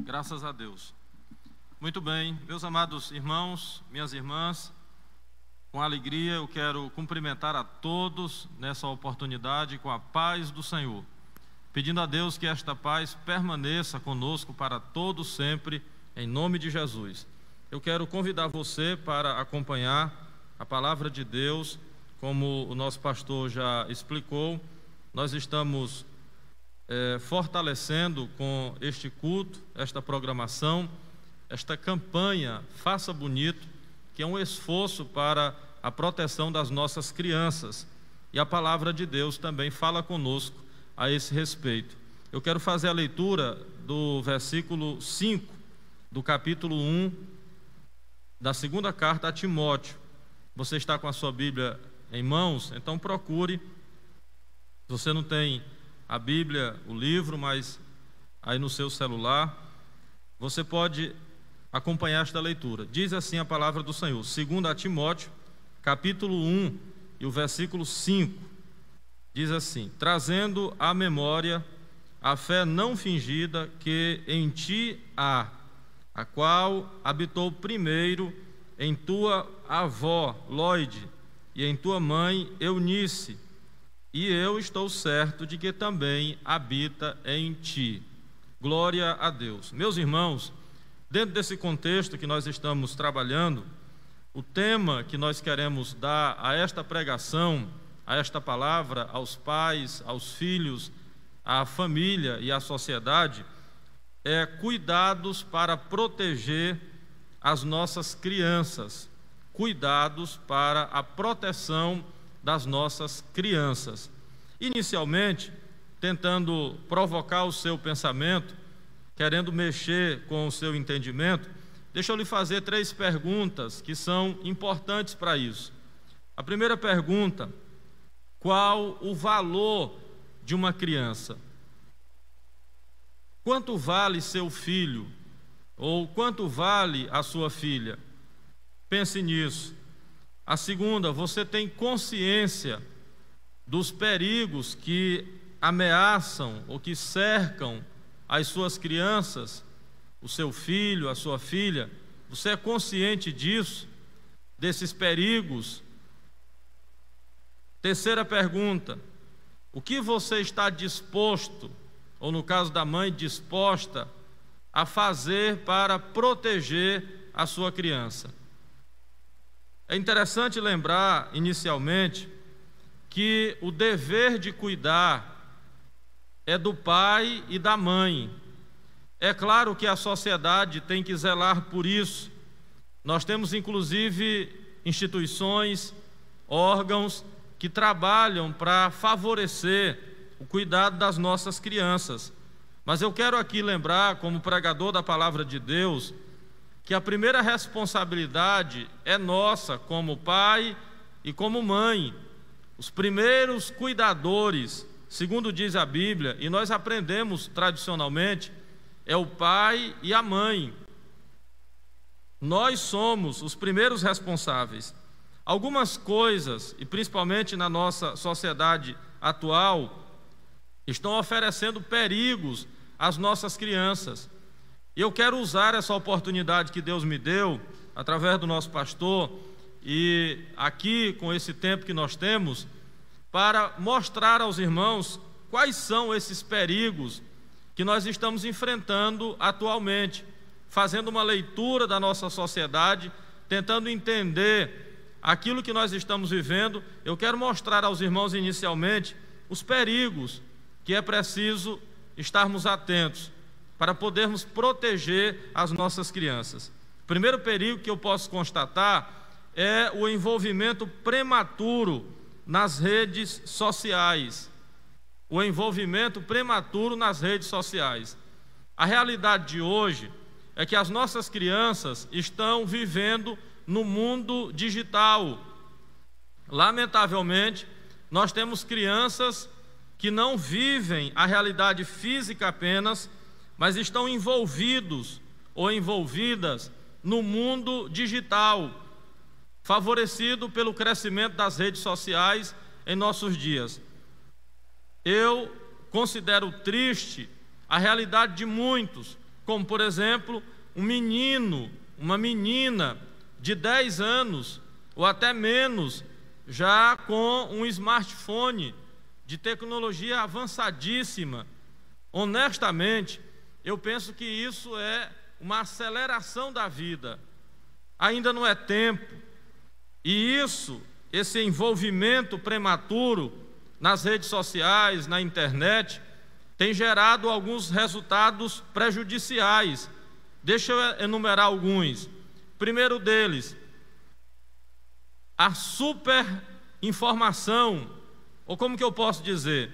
Graças a Deus. Muito bem, meus amados irmãos, minhas irmãs, com alegria eu quero cumprimentar a todos nessa oportunidade com a paz do Senhor, pedindo a Deus que esta paz permaneça conosco para todos sempre, em nome de Jesus. Eu quero convidar você para acompanhar a palavra de Deus, como o nosso pastor já explicou. Nós estamos fortalecendo com este culto, esta programação, esta campanha Faça Bonito, que é um esforço para a proteção das nossas crianças, e a palavra de Deus também fala conosco a esse respeito. Eu quero fazer a leitura do versículo 5 do capítulo 1 da segunda carta a Timóteo. Você está com a sua Bíblia em mãos? Então procure. Se você não tem a Bíblia, o livro, mas aí no seu celular, você pode acompanhar esta leitura. Diz assim a palavra do Senhor, 2 Timóteo, capítulo 1 e o versículo 5. Diz assim: trazendo à memória a fé não fingida que em ti há, a qual habitou primeiro em tua avó Lóide e em tua mãe Eunice, e eu estou certo de que também habita em ti. Glória a Deus. Meus irmãos, dentro desse contexto que nós estamos trabalhando, o tema que nós queremos dar a esta pregação, a esta palavra, aos pais, aos filhos, à família e à sociedade, é cuidados para proteger as nossas crianças, cuidados para a proteção das nossas crianças. Inicialmente, tentando provocar o seu pensamento, querendo mexer com o seu entendimento, deixa eu lhe fazer 3 perguntas que são importantes para isso. A primeira pergunta: qual o valor de uma criança? Quanto vale seu filho? Ou quanto vale a sua filha? Pense nisso. A segunda: você tem consciência dos perigos que ameaçam ou que cercam as suas crianças, o seu filho, a sua filha? Você é consciente disso, desses perigos? Terceira pergunta: o que você está disposto, ou no caso da mãe, disposta a fazer para proteger a sua criança? É interessante lembrar, inicialmente, que o dever de cuidar é do pai e da mãe. É claro que a sociedade tem que zelar por isso. Nós temos, inclusive, instituições, órgãos que trabalham para favorecer o cuidado das nossas crianças. Mas eu quero aqui lembrar, como pregador da palavra de Deus, que a primeira responsabilidade é nossa como pai e como mãe. Os primeiros cuidadores, segundo diz a Bíblia, e nós aprendemos tradicionalmente, é o pai e a mãe. Nós somos os primeiros responsáveis. Algumas coisas, e principalmente na nossa sociedade atual, estão oferecendo perigos às nossas crianças. E eu quero usar essa oportunidade que Deus me deu, através do nosso pastor, e aqui com esse tempo que nós temos, para mostrar aos irmãos quais são esses perigos que nós estamos enfrentando atualmente, fazendo uma leitura da nossa sociedade, tentando entender aquilo que nós estamos vivendo. Eu quero mostrar aos irmãos inicialmente os perigos que é preciso estarmos atentos para podermos proteger as nossas crianças. O primeiro perigo que eu posso constatar é o envolvimento prematuro nas redes sociais. O envolvimento prematuro nas redes sociais. A realidade de hoje é que as nossas crianças estão vivendo no mundo digital. Lamentavelmente, nós temos crianças que não vivem a realidade física apenas, mas estão envolvidos ou envolvidas no mundo digital, favorecido pelo crescimento das redes sociais em nossos dias. Eu considero triste a realidade de muitos, como, por exemplo, um menino, uma menina de 10 anos ou até menos, já com um smartphone de tecnologia avançadíssima. Honestamente, eu penso que isso é uma aceleração da vida. Ainda não é tempo. E esse envolvimento prematuro nas redes sociais, na internet, tem gerado alguns resultados prejudiciais. Deixa eu enumerar alguns. Primeiro deles, a superinformação, ou como que eu posso dizer?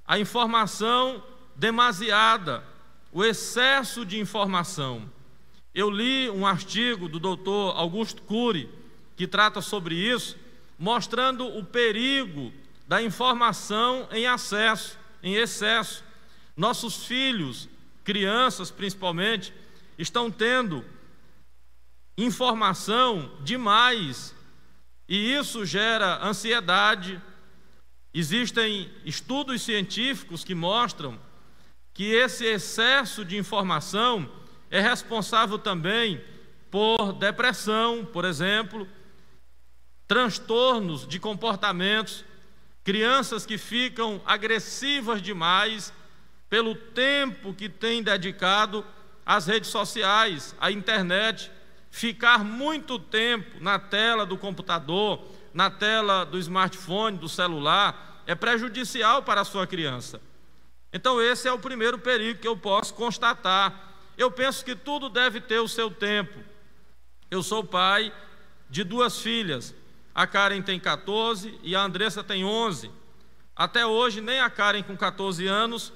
A informação demasiada, o excesso de informação. Eu li um artigo do Dr. Augusto Cury, que trata sobre isso, mostrando o perigo da informação em excesso. Nossos filhos, crianças principalmente, estão tendo informação demais, e isso gera ansiedade. Existem estudos científicos que mostram que esse excesso de informação é responsável também por depressão, por exemplo, transtornos de comportamentos, crianças que ficam agressivas demais pelo tempo que têm dedicado às redes sociais, à internet. Ficar muito tempo na tela do computador, na tela do smartphone, do celular, é prejudicial para a sua criança. Então esse é o primeiro perigo que eu posso constatar. Eu penso que tudo deve ter o seu tempo. Eu sou pai de 2 filhas, a Karen tem 14 e a Andressa tem 11. Até hoje, nem a Karen com 14 anos,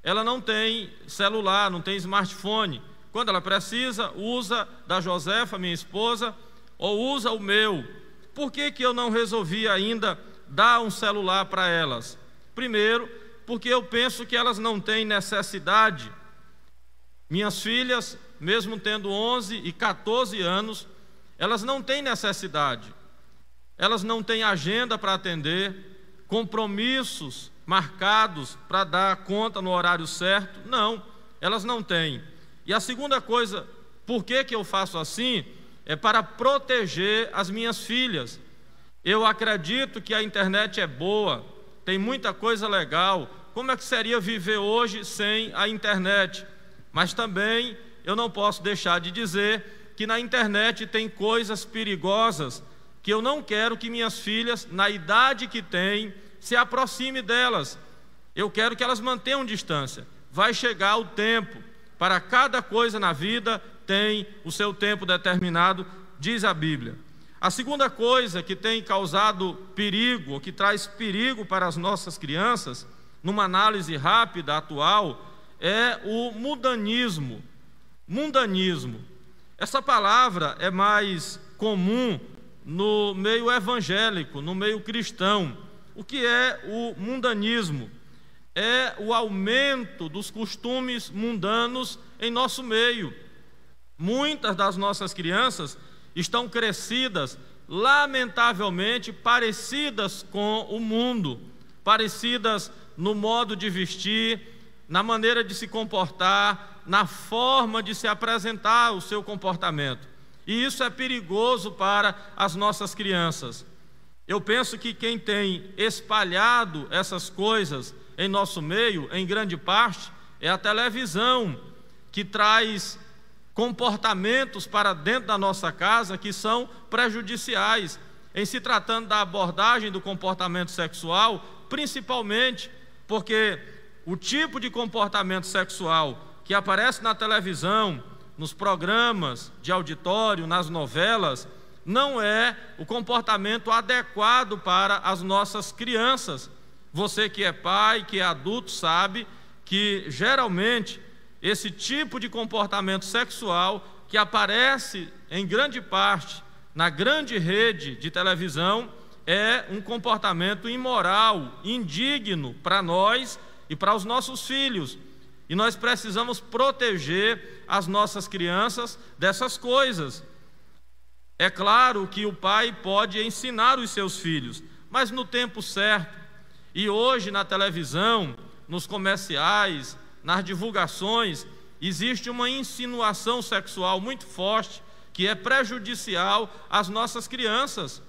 ela não tem celular, não tem smartphone. Quando ela precisa, usa da Josefa, minha esposa, ou usa o meu. Por que eu não resolvi ainda dar um celular para elas? Primeiro, porque eu penso que elas não têm necessidade. Minhas filhas, mesmo tendo 11 e 14 anos, elas não têm necessidade. Elas não têm agenda para atender, compromissos marcados para dar conta no horário certo. Não, elas não têm. E a segunda coisa, por que eu faço assim? É para proteger as minhas filhas. Eu acredito que a internet é boa, tem muita coisa legal. Como é que seria viver hoje sem a internet? Mas também eu não posso deixar de dizer que na internet tem coisas perigosas que eu não quero que minhas filhas, na idade que têm, se aproxime delas. Eu quero que elas mantenham distância. Vai chegar o tempo. Para cada coisa na vida tem o seu tempo determinado, diz a Bíblia. A segunda coisa que tem causado perigo, ou que traz perigo para as nossas crianças, numa análise rápida, atual, é o mundanismo. Mundanismo. Essa palavra é mais comum no meio evangélico, no meio cristão. O que é o mundanismo? É o aumento dos costumes mundanos em nosso meio. Muitas das nossas crianças estão crescidas, lamentavelmente, parecidas com o mundo, parecidas no modo de vestir, na maneira de se comportar, na forma de se apresentar o seu comportamento. E isso é perigoso para as nossas crianças. Eu penso que quem tem espalhado essas coisas em nosso meio, em grande parte, é a televisão, que traz comportamentos para dentro da nossa casa que são prejudiciais. Em se tratando da abordagem do comportamento sexual, principalmente porque o tipo de comportamento sexual que aparece na televisão, nos programas de auditório, nas novelas, não é o comportamento adequado para as nossas crianças. Você que é pai, que é adulto, sabe que geralmente esse tipo de comportamento sexual que aparece em grande parte na grande rede de televisão é um comportamento imoral, indigno para nós e para os nossos filhos. E nós precisamos proteger as nossas crianças dessas coisas. É claro que o pai pode ensinar os seus filhos, mas no tempo certo. E hoje na televisão, nos comerciais, nas divulgações, existe uma insinuação sexual muito forte que é prejudicial às nossas crianças.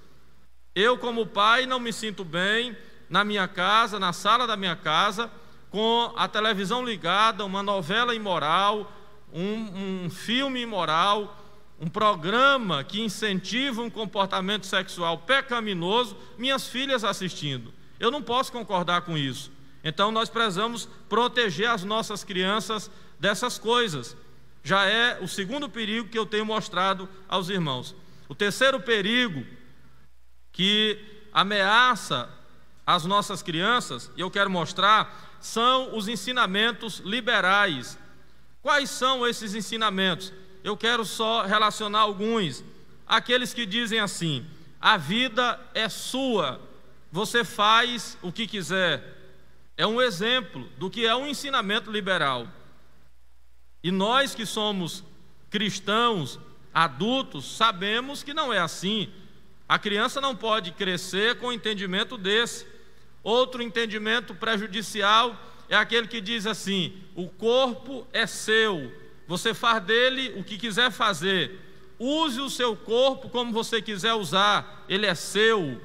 Eu, como pai, não me sinto bem na minha casa, na sala da minha casa, com a televisão ligada, uma novela imoral, um filme imoral, um programa que incentiva um comportamento sexual pecaminoso, minhas filhas assistindo. Eu não posso concordar com isso. Então nós precisamos proteger as nossas crianças dessas coisas. Já é o segundo perigo que eu tenho mostrado aos irmãos. O terceiro perigo que ameaça as nossas crianças, e eu quero mostrar, são os ensinamentos liberais. Quais são esses ensinamentos? Eu quero só relacionar alguns. Aqueles que dizem assim: a vida é sua, você faz o que quiser. É um exemplo do que é um ensinamento liberal. E nós que somos cristãos, adultos, sabemos que não é assim. A criança não pode crescer com um entendimento desse. Outro entendimento prejudicial é aquele que diz assim: o corpo é seu, você faz dele o que quiser fazer, use o seu corpo como você quiser usar, ele é seu.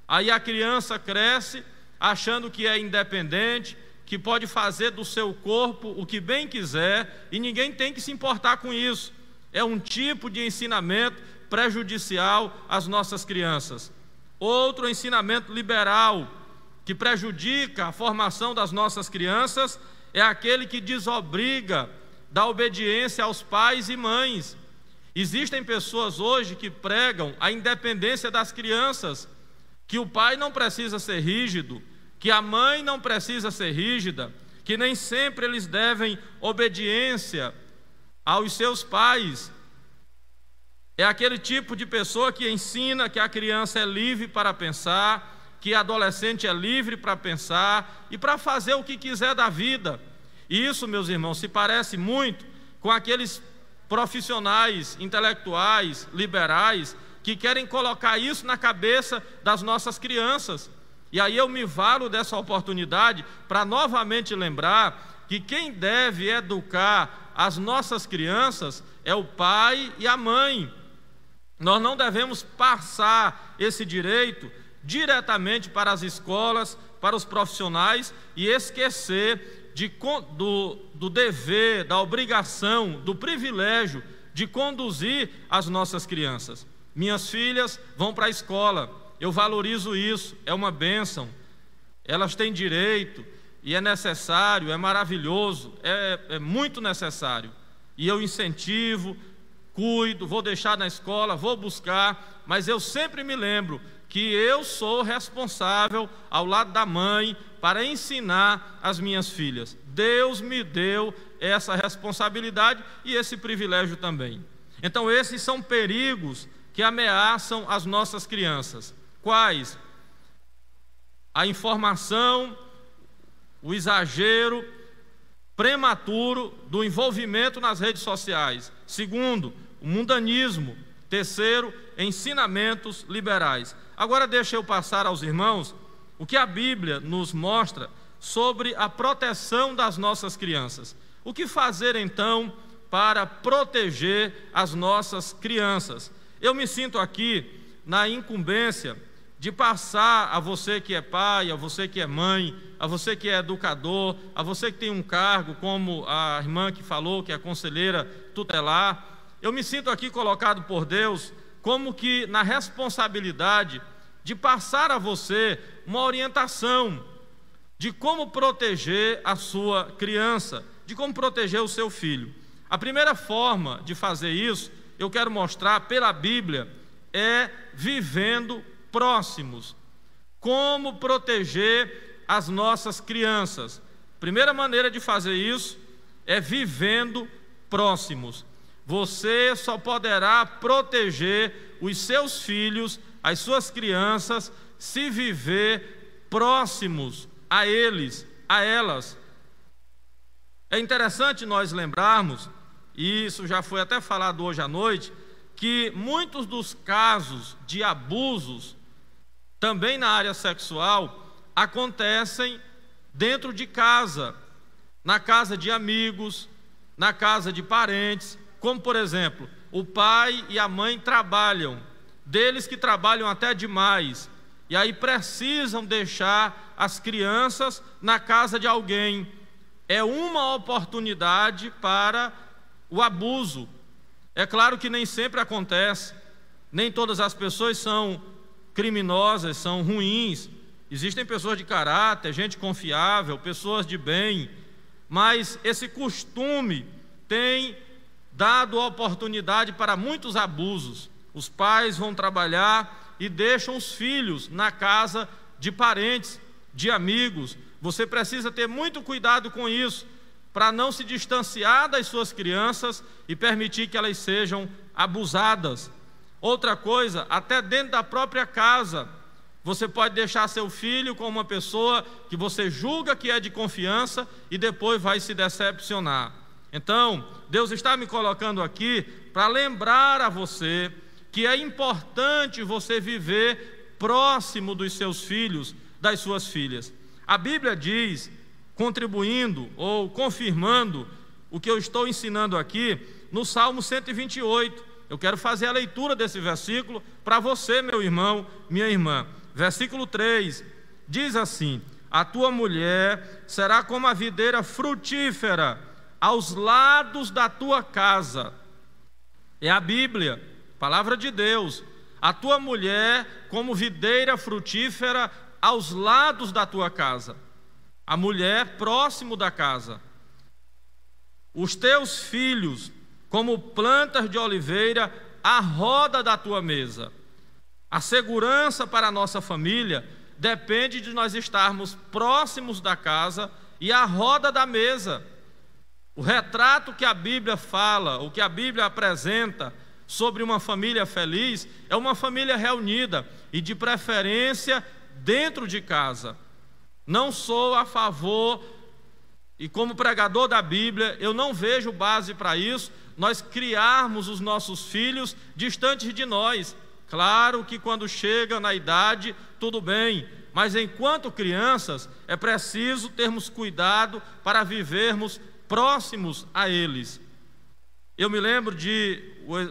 Aí a criança cresce achando que é independente, que pode fazer do seu corpo o que bem quiser e ninguém tem que se importar com isso. É um tipo de ensinamento prejudicial às nossas crianças. Outro ensinamento liberal que prejudica a formação das nossas crianças é aquele que desobriga da obediência aos pais e mães. Existem pessoas hoje que pregam a independência das crianças, que o pai não precisa ser rígido, que a mãe não precisa ser rígida, que nem sempre eles devem obediência aos seus pais. É aquele tipo de pessoa que ensina que a criança é livre para pensar, que a adolescente é livre para pensar e para fazer o que quiser da vida. E isso, meus irmãos, se parece muito com aqueles profissionais, intelectuais, liberais, que querem colocar isso na cabeça das nossas crianças. E aí eu me valo dessa oportunidade para novamente lembrar que quem deve educar as nossas crianças é o pai e a mãe. Nós não devemos passar esse direito diretamente para as escolas, para os profissionais e esquecer do dever, da obrigação, do privilégio de conduzir as nossas crianças. Minhas filhas vão para a escola, eu valorizo isso, é uma bênção, elas têm direito e é necessário, é maravilhoso, é muito necessário. E eu incentivo, cuido, vou deixar na escola, vou buscar, mas eu sempre me lembro que eu sou responsável ao lado da mãe para ensinar as minhas filhas. Deus me deu essa responsabilidade e esse privilégio também. Então esses são perigos que ameaçam as nossas crianças. Quais? A informação, o exagero prematuro do envolvimento nas redes sociais. Segundo, o mundanismo. Terceiro, ensinamentos liberais. Agora deixa eu passar aos irmãos o que a Bíblia nos mostra sobre a proteção das nossas crianças. O que fazer então para proteger as nossas crianças? Eu me sinto aqui na incumbência de passar a você que é pai, a você que é mãe, a você que é educador, a você que tem um cargo, como a irmã que falou, que é conselheira tutelar. Eu me sinto aqui colocado por Deus como que na responsabilidade de passar a você uma orientação de como proteger a sua criança, de como proteger o seu filho. A primeira forma de fazer isso, eu quero mostrar pela Bíblia, é vivendo próximos. Como proteger as nossas crianças? Primeira maneira de fazer isso é vivendo próximos. Você só poderá proteger os seus filhos, as suas crianças, se viver próximos a eles, a elas. É interessante nós lembrarmos, e isso já foi até falado hoje à noite, que muitos dos casos de abusos, também na área sexual, acontecem dentro de casa, na casa de amigos, na casa de parentes, como por exemplo, o pai e a mãe trabalham, deles que trabalham até demais, e aí precisam deixar as crianças na casa de alguém. É uma oportunidade para o abuso. É claro que nem sempre acontece, nem todas as pessoas são criminosas, são ruins. Existem pessoas de caráter, gente confiável, pessoas de bem, mas esse costume tem dado oportunidade para muitos abusos. Os pais vão trabalhar e deixam os filhos na casa de parentes, de amigos. Você precisa ter muito cuidado com isso, para não se distanciar das suas crianças e permitir que elas sejam abusadas. Outra coisa, até dentro da própria casa, você pode deixar seu filho com uma pessoa que você julga que é de confiança e depois vai se decepcionar. Então, Deus está me colocando aqui para lembrar a você que é importante você viver próximo dos seus filhos, das suas filhas. A Bíblia diz, contribuindo ou confirmando o que eu estou ensinando aqui, no Salmo 128. Eu quero fazer a leitura desse versículo para você, meu irmão, minha irmã. Versículo 3, diz assim: a tua mulher será como a videira frutífera aos lados da tua casa. É a Bíblia, palavra de Deus. A tua mulher como videira frutífera aos lados da tua casa. A mulher próximo da casa. Os teus filhos como plantas de oliveira à roda da tua mesa. A segurança para a nossa família depende de nós estarmos próximos da casa e à roda da mesa. O retrato que a Bíblia fala, o que a Bíblia apresenta sobre uma família feliz, é uma família reunida e de preferência dentro de casa. Não sou a favor, e como pregador da Bíblia, eu não vejo base para isso, nós criarmos os nossos filhos distantes de nós. Claro que quando chega na idade, tudo bem, mas enquanto crianças, é preciso termos cuidado para vivermos próximos a eles. Eu me lembro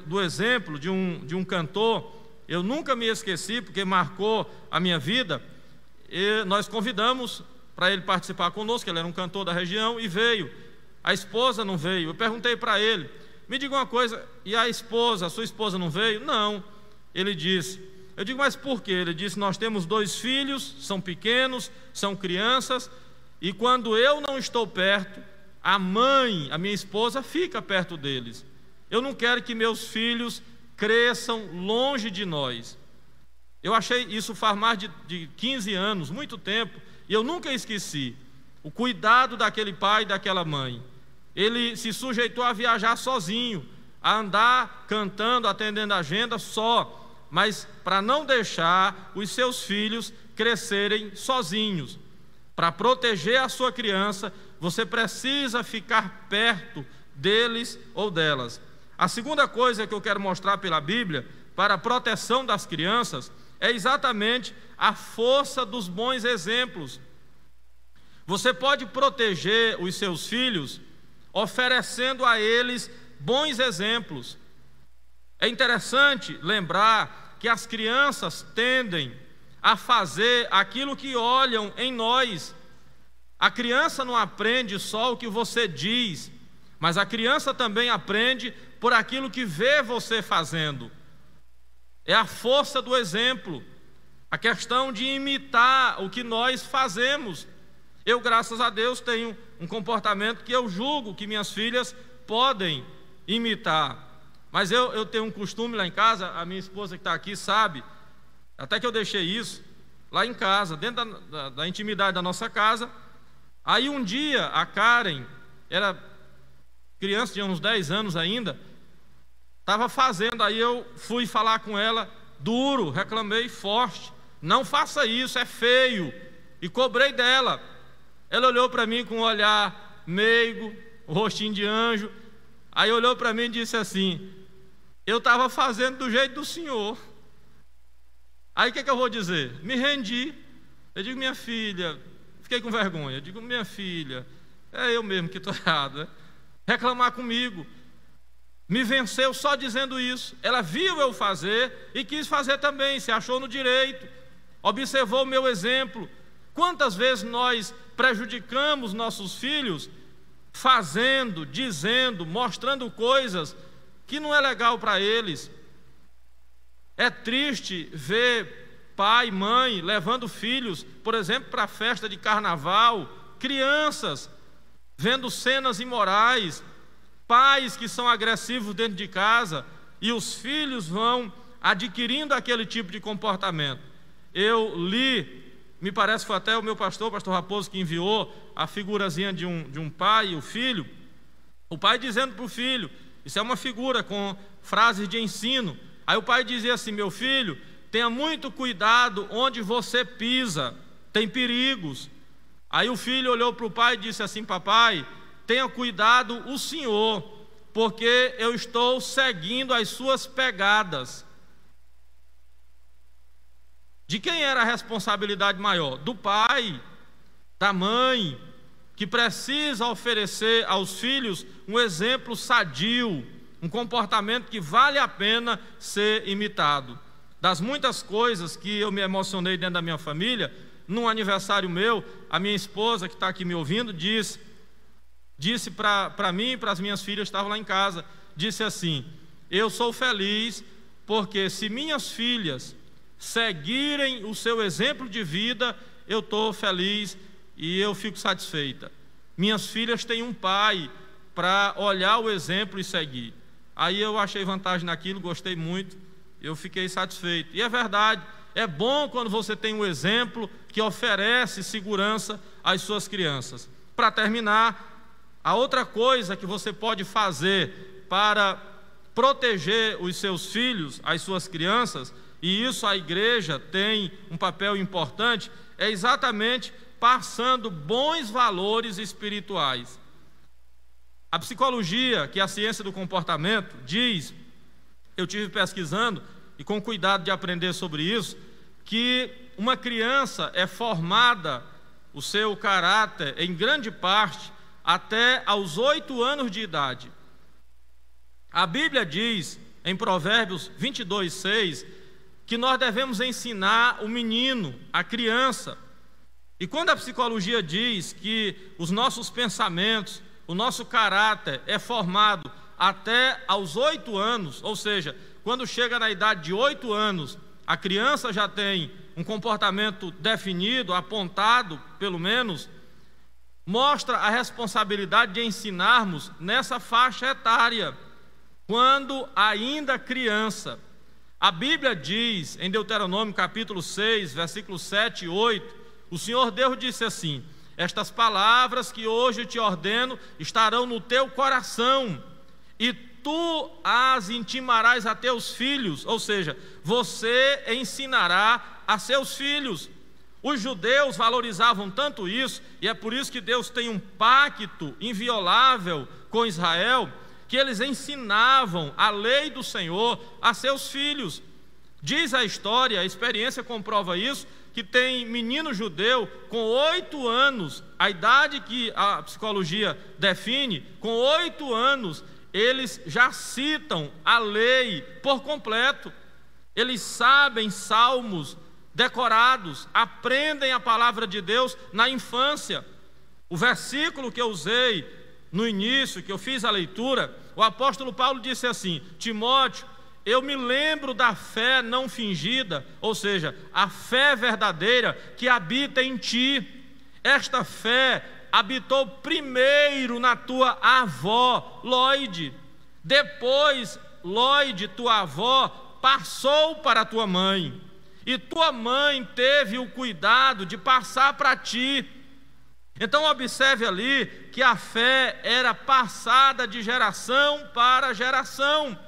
do exemplo de um cantor, eu nunca me esqueci, porque marcou a minha vida. E nós convidamos para ele participar conosco, ele era um cantor da região e veio. A esposa não veio. Eu perguntei para ele, me diga uma coisa, e a sua esposa não veio? Não. Ele disse, eu digo, mas por quê? Ele disse, nós temos 2 filhos, são pequenos, são crianças, e quando eu não estou perto, a minha esposa, fica perto deles. Eu não quero que meus filhos cresçam longe de nós. Eu achei isso faz mais de 15 anos, muito tempo, e eu nunca esqueci o cuidado daquele pai e daquela mãe. Ele se sujeitou a viajar sozinho, a andar cantando, atendendo a agenda só, mas para não deixar os seus filhos crescerem sozinhos. Para proteger a sua criança, você precisa ficar perto deles ou delas. A segunda coisa que eu quero mostrar pela Bíblia, para a proteção das crianças, é exatamente a força dos bons exemplos. Você pode proteger os seus filhos oferecendo a eles bons exemplos. É interessante lembrar que as crianças tendem a fazer aquilo que olham em nós. A criança não aprende só o que você diz, mas a criança também aprende por aquilo que vê você fazendo. É a força do exemplo, a questão de imitar o que nós fazemos. Eu, graças a Deus, tenho um comportamento que eu julgo que minhas filhas podem imitar. Mas eu tenho um costume lá em casa, a minha esposa que está aqui sabe, até que eu deixei isso lá em casa, dentro da intimidade da nossa casa. Aí um dia a Karen, era criança, tinha uns 10 anos ainda, estava fazendo, aí eu fui falar com ela, duro, reclamei forte, não faça isso, é feio, e cobrei dela. Ela olhou para mim com um olhar meigo, um rostinho de anjo, aí olhou para mim e disse assim, eu estava fazendo do jeito do senhor. Aí o que eu vou dizer? Me rendi. Eu digo, minha filha, fiquei com vergonha, eu digo, minha filha, é eu mesmo que estou errado, né? reclamar comigo. Me venceu só dizendo isso. Ela viu eu fazer e quis fazer também, se achou no direito, observou o meu exemplo. Quantas vezes nós prejudicamos nossos filhos fazendo, dizendo, mostrando coisas que não é legal para eles? É triste ver pai e mãe levando filhos, por exemplo, para a festa de carnaval, crianças vendo cenas imorais, pais que são agressivos dentro de casa, e os filhos vão adquirindo aquele tipo de comportamento. Eu li, me parece que foi até o meu pastor, o pastor Raposo, que enviou a figurazinha de um pai e o filho, o pai dizendo para o filho, isso é uma figura com frases de ensino, aí o pai dizia assim: meu filho, tenha muito cuidado onde você pisa, tem perigos. Aí o filho olhou para o pai e disse assim: papai, tenha cuidado o senhor, porque eu estou seguindo as suas pegadas. De quem era a responsabilidade maior? Do pai, da mãe, que precisa oferecer aos filhos um exemplo sadio, um comportamento que vale a pena ser imitado. Das muitas coisas que eu me emocionei dentro da minha família, num aniversário meu, a minha esposa, que está aqui me ouvindo, disse para mim e para as minhas filhas que estavam lá em casa, disse assim: eu sou feliz porque se minhas filhas seguirem o seu exemplo de vida, eu estou feliz e eu fico satisfeita. Minhas filhas têm um pai para olhar o exemplo e seguir. Aí eu achei vantagem naquilo, gostei muito, eu fiquei satisfeito. E é verdade, é bom quando você tem um exemplo que oferece segurança às suas crianças. Para terminar, a outra coisa que você pode fazer para proteger os seus filhos, as suas crianças, e isso a igreja tem um papel importante, é exatamente passando bons valores espirituais. A psicologia, que é a ciência do comportamento, diz, eu tive pesquisando e com cuidado de aprender sobre isso, que uma criança é formada, o seu caráter, em grande parte, até aos 8 anos de idade. A Bíblia diz, em Provérbios 22:6, que nós devemos ensinar o menino, a criança. E quando a psicologia diz que os nossos pensamentos, o nosso caráter é formado até aos 8 anos, ou seja, quando chega na idade de 8 anos, a criança já tem um comportamento definido, apontado, pelo menos, mostra a responsabilidade de ensinarmos nessa faixa etária, quando ainda criança. A Bíblia diz, em Deuteronômio capítulo 6, versículos 7 e 8, o Senhor Deus disse assim: estas palavras que hoje te ordeno estarão no teu coração, e tu as intimarás a teus filhos, ou seja, você ensinará a seus filhos. Os judeus valorizavam tanto isso, e é por isso que Deus tem um pacto inviolável com Israel, que eles ensinavam a lei do Senhor a seus filhos. Diz a história, a experiência comprova isso, que tem menino judeu com 8 anos, a idade que a psicologia define, com 8 anos, eles já citam a lei por completo. Eles sabem salmos decorados, aprendem a palavra de Deus na infância. O versículo que eu usei no início, que eu fiz a leitura, o apóstolo Paulo disse assim: Timóteo, eu me lembro da fé não fingida, ou seja, a fé verdadeira que habita em ti. Esta fé habitou primeiro na tua avó, Loide. Depois, Loide, tua avó, passou para a tua mãe. E tua mãe teve o cuidado de passar para ti. Então observe ali que a fé era passada de geração para geração.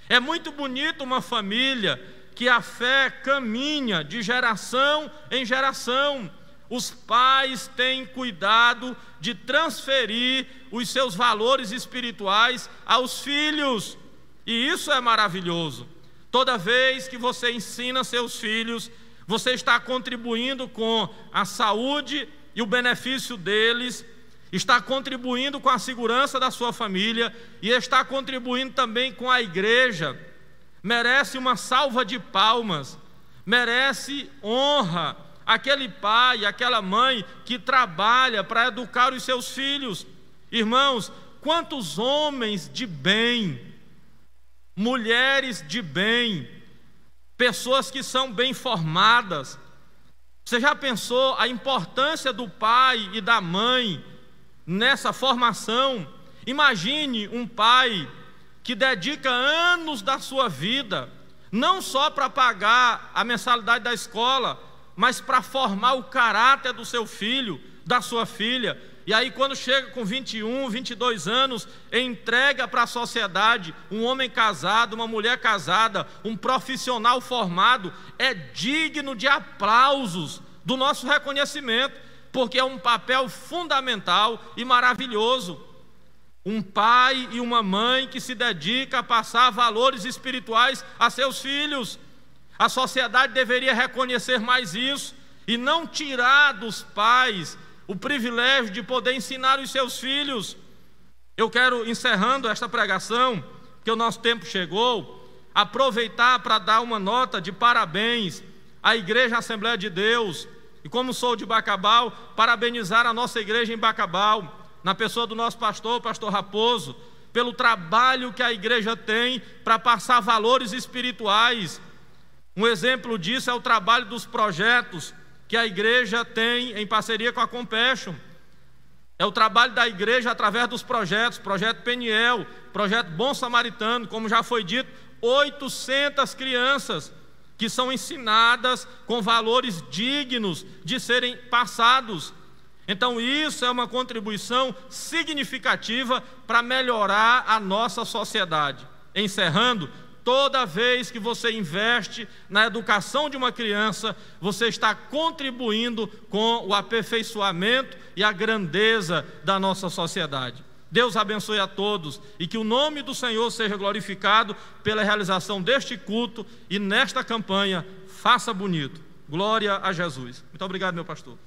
É muito bonito uma família que a fé caminha de geração em geração. Os pais têm cuidado de transferir os seus valores espirituais aos filhos, e isso é maravilhoso. Toda vez que você ensina seus filhos, você está contribuindo com a saúde e o benefício deles, está contribuindo com a segurança da sua família e está contribuindo também com a igreja, merece uma salva de palmas, merece honra aquele pai, aquela mãe que trabalha para educar os seus filhos. Irmãos, quantos homens de bem, mulheres de bem, pessoas que são bem formadas. Você já pensou a importância do pai e da mãe nessa formação? Imagine um pai que dedica anos da sua vida, não só para pagar a mensalidade da escola, mas para formar o caráter do seu filho, da sua filha. E aí quando chega com 21, 22 anos, entrega para a sociedade um homem casado, uma mulher casada, um profissional formado, é digno de aplausos, do nosso reconhecimento, porque é um papel fundamental e maravilhoso. Um pai e uma mãe que se dedica a passar valores espirituais a seus filhos. A sociedade deveria reconhecer mais isso e não tirar dos pais o privilégio de poder ensinar os seus filhos. Eu quero, encerrando esta pregação, porque o nosso tempo chegou, aproveitar para dar uma nota de parabéns à Igreja Assembleia de Deus, e como sou de Bacabal, parabenizar a nossa igreja em Bacabal, na pessoa do nosso pastor, pastor Raposo, pelo trabalho que a igreja tem para passar valores espirituais. Um exemplo disso é o trabalho dos projetos que a igreja tem em parceria com a Compassion. É o trabalho da igreja através dos projetos, projeto Peniel, projeto Bom Samaritano, como já foi dito, 800 crianças que são ensinadas com valores dignos de serem passados. Então isso é uma contribuição significativa para melhorar a nossa sociedade. Encerrando, toda vez que você investe na educação de uma criança, você está contribuindo com o aperfeiçoamento e a grandeza da nossa sociedade. Deus abençoe a todos e que o nome do Senhor seja glorificado pela realização deste culto e nesta campanha. Faça bonito. Glória a Jesus. Muito obrigado, meu pastor.